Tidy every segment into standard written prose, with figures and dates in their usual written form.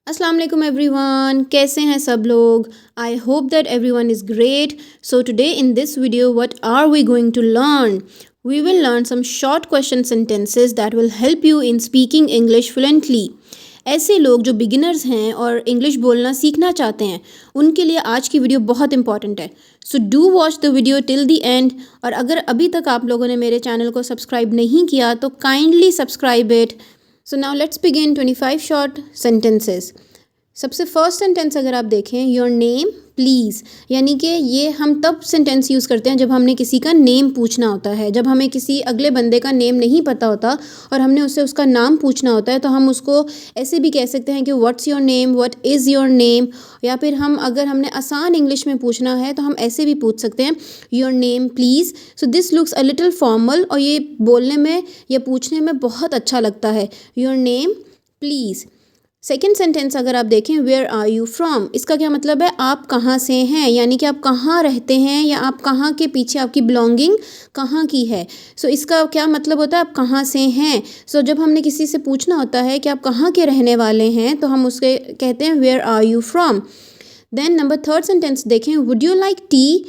अस्सलाम वालेकुम एवरीवन, कैसे हैं सब लोग। I hope that everyone is great. So today in this video what are we going to learn? We will learn some short question sentences that will help you in speaking English fluently. ऐसे लोग जो beginners हैं और English बोलना सीखना चाहते हैं उनके लिए आज की वीडियो बहुत इंपॉर्टेंट है। So do watch the video till the end. और अगर अभी तक आप लोगों ने मेरे चैनल को सब्सक्राइब नहीं किया तो kindly subscribe it. So now let's begin 25 short sentences. सबसे फर्स्ट सेंटेंस अगर आप देखें, योर नेम प्लीज़, यानी कि ये हम तब सेंटेंस यूज़ करते हैं जब हमने किसी का नेम पूछना होता है। जब हमें किसी अगले बंदे का नेम नहीं पता होता और हमने उससे उसका नाम पूछना होता है तो हम उसको ऐसे भी कह सकते हैं कि what's your name, what is your name. या फिर अगर हमने आसान इंग्लिश में पूछना है तो हम ऐसे भी पूछ सकते हैं, your name please. So this looks a little formal और ये बोलने में या पूछने में बहुत अच्छा लगता है, your name please. Second sentence अगर आप देखें, वेयर आर यू फ्रॉम, इसका क्या मतलब है, आप कहाँ से हैं, यानी कि आप कहाँ रहते हैं या आप कहाँ के पीछे आपकी बिलोंगिंग कहाँ की है। सो इसका क्या मतलब होता है, आप कहाँ से हैं। सो जब हमने किसी से पूछना होता है कि आप कहाँ के रहने वाले हैं तो हम उसके कहते हैं where are you from. Then number third sentence देखें, वुड यू लाइक टी,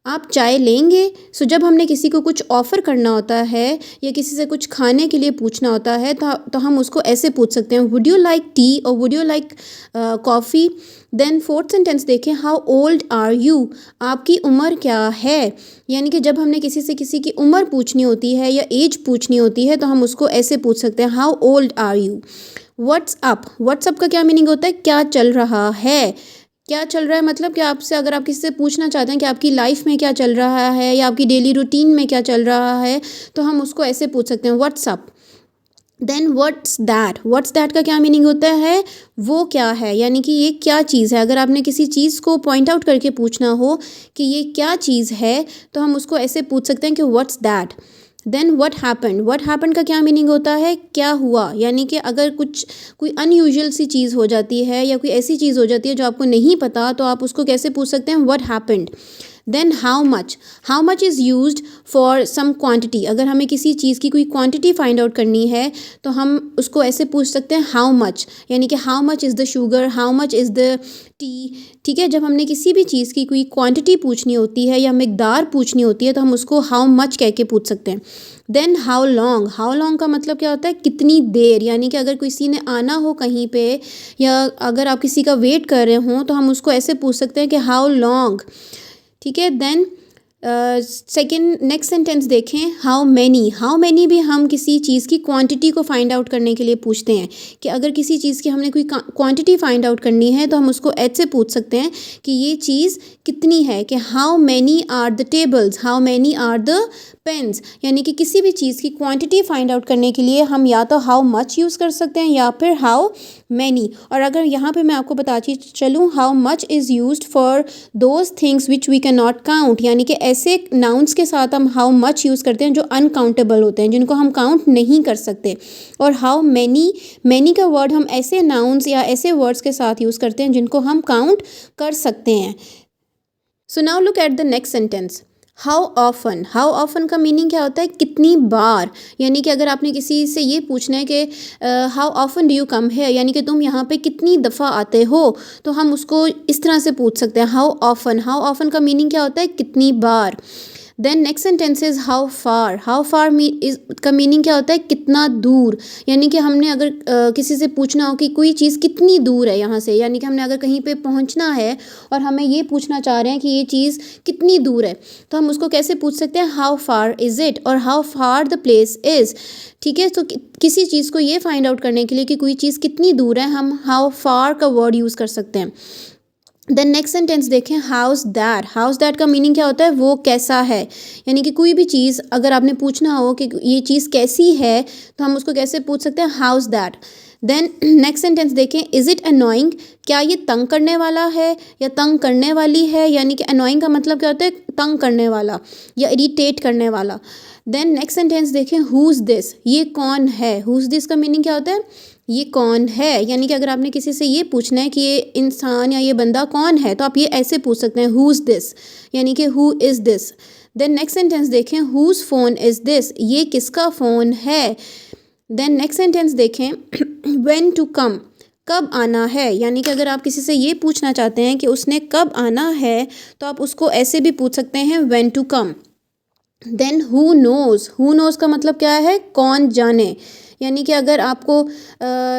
आप चाय लेंगे। सो जब हमने किसी को कुछ ऑफ़र करना होता है या किसी से कुछ खाने के लिए पूछना होता है तो हम उसको ऐसे पूछ सकते हैं, वुड यू लाइक टी और would you like coffee. Then fourth sentence देखें, हाउ ओल्ड आर यू, आपकी उम्र क्या है। यानी कि जब हमने किसी से किसी की उम्र पूछनी होती है या एज पूछनी होती है तो हम उसको ऐसे पूछ सकते हैं, how old are you. What's up, what's up का क्या मीनिंग होता है, क्या चल रहा है। क्या चल रहा है मतलब कि आपसे अगर आप किसी से पूछना चाहते हैं कि आपकी लाइफ में क्या चल रहा है या आपकी डेली रूटीन में क्या चल रहा है तो हम उसको ऐसे पूछ सकते हैं, व्हाट्सअप। देन व्हाट्स दैट का क्या मीनिंग होता है, वो क्या है, यानी कि ये क्या चीज़ है। अगर आपने किसी चीज़ को पॉइंट आउट करके पूछना हो कि ये क्या चीज़ है तो हम उसको ऐसे पूछ सकते हैं कि what's that. Then what happen का क्या मीनिंग होता है, क्या हुआ, यानी कि अगर कोई अनयूजुअल सी चीज़ हो जाती है या कोई ऐसी चीज़ हो जाती है जो आपको नहीं पता तो आप उसको कैसे पूछ सकते हैं, what happened. Then how much is used for some quantity, अगर हमें किसी चीज़ की कोई क्वांटिटी फाइंड आउट करनी है तो हम उसको ऐसे पूछ सकते हैं, हाउ मच, यानी कि how much is the sugar, how much is the T. ठीक है, जब हमने किसी भी चीज़ की कोई क्वांटिटी पूछनी होती है या मिकदार पूछनी होती है तो हम उसको हाउ मच कह के पूछ सकते हैं। देन हाउ लॉन्ग का मतलब क्या होता है, कितनी देर, यानी कि अगर किसी ने आना हो कहीं पे या अगर आप किसी का वेट कर रहे हो तो हम उसको ऐसे पूछ सकते हैं कि हाउ लॉन्ग। ठीक है, देन सेकेंड नेक्स्ट सेंटेंस देखें, हाउ मैनी भी हम किसी चीज़ की क्वांटिटी को फाइंड आउट करने के लिए पूछते हैं कि अगर किसी चीज़ की हमने कोई क्वांटिटी फाइंड आउट करनी है तो हम उसको ऐसे पूछ सकते हैं कि ये चीज़ कितनी है, कि how many are the tables, how many are the pens. यानी कि किसी भी चीज़ की क्वांटिटी फाइंड आउट करने के लिए हम या तो हाउ मच यूज़ कर सकते हैं या फिर हाउ मैनी। और अगर यहाँ पे मैं आपको बताती चलूँ, how much is used for those things which we can not count, यानी कि ऐसे नाउन्स के साथ हम हाउ मच यूज़ करते हैं जो अनकाउंटेबल होते हैं, जिनको हम काउंट नहीं कर सकते। और हाउ मैनी का वर्ड हम ऐसे नाउन्स या ऐसे वर्ड्स के साथ यूज़ करते हैं जिनको हम काउंट कर सकते हैं। So now look at the next sentence, how often का मीनिंग क्या होता है, कितनी बार। यानी कि अगर आपने किसी से ये पूछना है कि how often do you come है, यानी कि तुम यहाँ पे कितनी दफ़ा आते हो, तो हम उसको इस तरह से पूछ सकते हैं, हाउ ऑफन का मीनिंग क्या होता है, कितनी बार। Then next sentence is how far का मीनिंग क्या होता है, कितना दूर। यानी कि हमने अगर किसी से पूछना हो कि कोई चीज़ कितनी दूर है यहाँ से, यानी कि हमने अगर कहीं पे पहुँचना है और हमें ये पूछना चाह रहे हैं कि ये चीज़ कितनी दूर है तो हम उसको कैसे पूछ सकते हैं, हाउ फार इज़ इट और how far the place is. ठीक है, तो किसी चीज़ को ये फाइंड आउट करने के लिए कि कोई चीज़ कितनी दूर है हम हाउ फार का वर्ड यूज़ कर सकते हैं। देन नेक्स्ट सेंटेंस देखें, हाउस दैट का मीनिंग क्या होता है, वो कैसा है। यानी कि कोई भी चीज़ अगर आपने पूछना हो कि ये चीज़ कैसी है तो हम उसको कैसे पूछ सकते हैं, how's that. Then next sentence देखें, इज़ इट अनोइंग, क्या ये तंग करने वाला है या तंग करने वाली है। यानी कि अनोइंग का मतलब क्या होता है, तंग करने वाला या इरिटेट करने वाला। देन नेक्स्ट सेंटेंस देखें, हुज़ दिस, ये कौन है। हुज़ दिस का मीनिंग क्या होता है, ये कौन है। यानी कि अगर आपने किसी से ये पूछना है कि ये इंसान या ये बंदा कौन है तो आप ये ऐसे पूछ सकते हैं, हुज़ दिस, यानी कि who is this. Then next sentence देखें, हुज़ फ़ोन इज़ दिस, ये किसका फ़ोन है। देन नेक्स्ट सेंटेंस देखें, व्हेन टू कम कब आना है, यानी कि अगर आप किसी से ये पूछना चाहते हैं कि उसने कब आना है तो आप उसको ऐसे भी पूछ सकते हैं when to come। Then who knows का मतलब क्या है, कौन जाने। यानी कि अगर आपको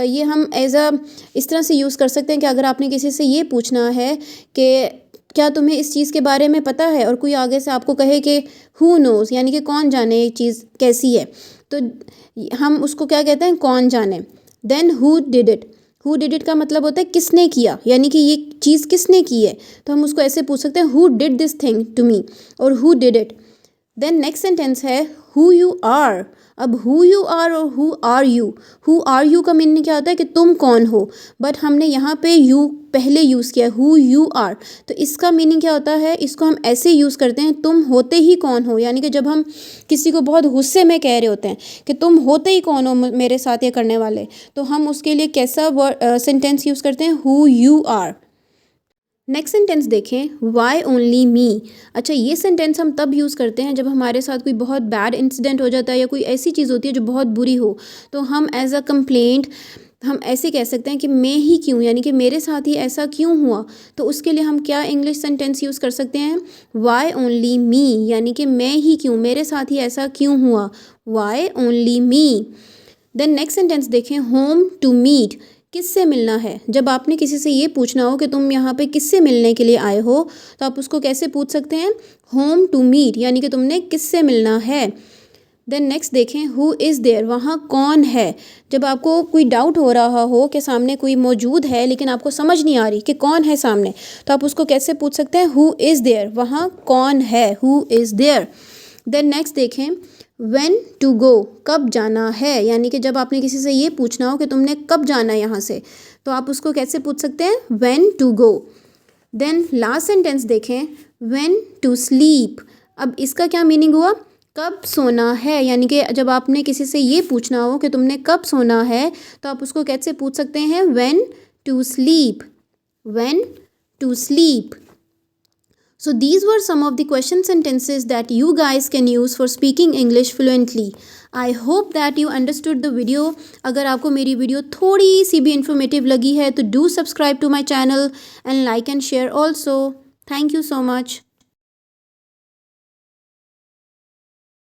ये हम इस तरह से यूज़ कर सकते हैं कि अगर आपने किसी से ये पूछना है कि क्या तुम्हें इस चीज़ के बारे में पता है, और कोई आगे से आपको कहे कि हु नोज़, यानी कि कौन जाने ये चीज़ कैसी है, तो हम उसको क्या कहते हैं, कौन जाने। देन हु डिड इट का मतलब होता है किसने किया, यानी कि ये चीज़ किसने की है, तो हम उसको ऐसे पूछ सकते हैं who did this thing to me, और who did it. Then next sentence है हु यू आर। अब हु यू आर और हु आर यू का मीनिंग क्या होता है कि तुम कौन हो, बट हमने यहाँ पे यू पहले यूज़ किया, हु यू आर, तो इसका मीनिंग क्या होता है, इसको हम ऐसे यूज़ करते हैं तुम होते ही कौन हो। यानी कि जब हम किसी को बहुत गुस्से में कह रहे होते हैं कि तुम होते ही कौन हो मेरे साथ ये करने वाले, तो हम उसके लिए कैसा सेंटेंस यूज़ करते हैं, who you are. Next sentence देखें, वाई ओनली मी। अच्छा, ये सेंटेंस हम तब यूज़ करते हैं जब हमारे साथ कोई बहुत बैड इंसिडेंट हो जाता है या कोई ऐसी चीज़ होती है जो बहुत बुरी हो, तो हम एज अ कंप्लेंट हम ऐसे कह सकते हैं कि मैं ही क्यों, यानी कि मेरे साथ ही ऐसा क्यों हुआ। तो उसके लिए हम क्या इंग्लिश सेंटेंस यूज़ कर सकते हैं, वाई ओनली मी, यानी कि मैं ही क्यों, मेरे साथ ही ऐसा क्यों हुआ, why only me. Then next sentence देखें, होम टू मीट, किससे मिलना है। जब आपने किसी से ये पूछना हो कि तुम यहाँ पे किससे मिलने के लिए आए हो, तो आप उसको कैसे पूछ सकते हैं, होम टू मीट, यानी कि तुमने किससे मिलना है। देन नेक्स्ट देखें, हु इज़ देयर, वहाँ कौन है। जब आपको कोई डाउट हो रहा हो कि सामने कोई मौजूद है लेकिन आपको समझ नहीं आ रही कि कौन है सामने, तो आप उसको कैसे पूछ सकते हैं, हु इज़ देयर, वहाँ कौन है, who is there. Then next देखें, व्हेन टू गो, कब जाना है, यानी कि जब आपने किसी से ये पूछना हो कि तुमने कब जाना है यहाँ से, तो आप उसको कैसे पूछ सकते हैं, when to go. Then last sentence देखें, व्हेन टू स्लीप। अब इसका क्या मीनिंग हुआ, कब सोना है, यानी कि जब आपने किसी से ये पूछना हो कि तुमने कब सोना है, तो आप उसको कैसे पूछ सकते हैं, when to sleep, when to sleep. So these were some of the question sentences that you guys can use for speaking English fluently. I hope that you understood the video. अगर आपको मेरी वीडियो थोड़ी सी भी informative लगी है तो do subscribe to my channel and like and share also. Thank you so much.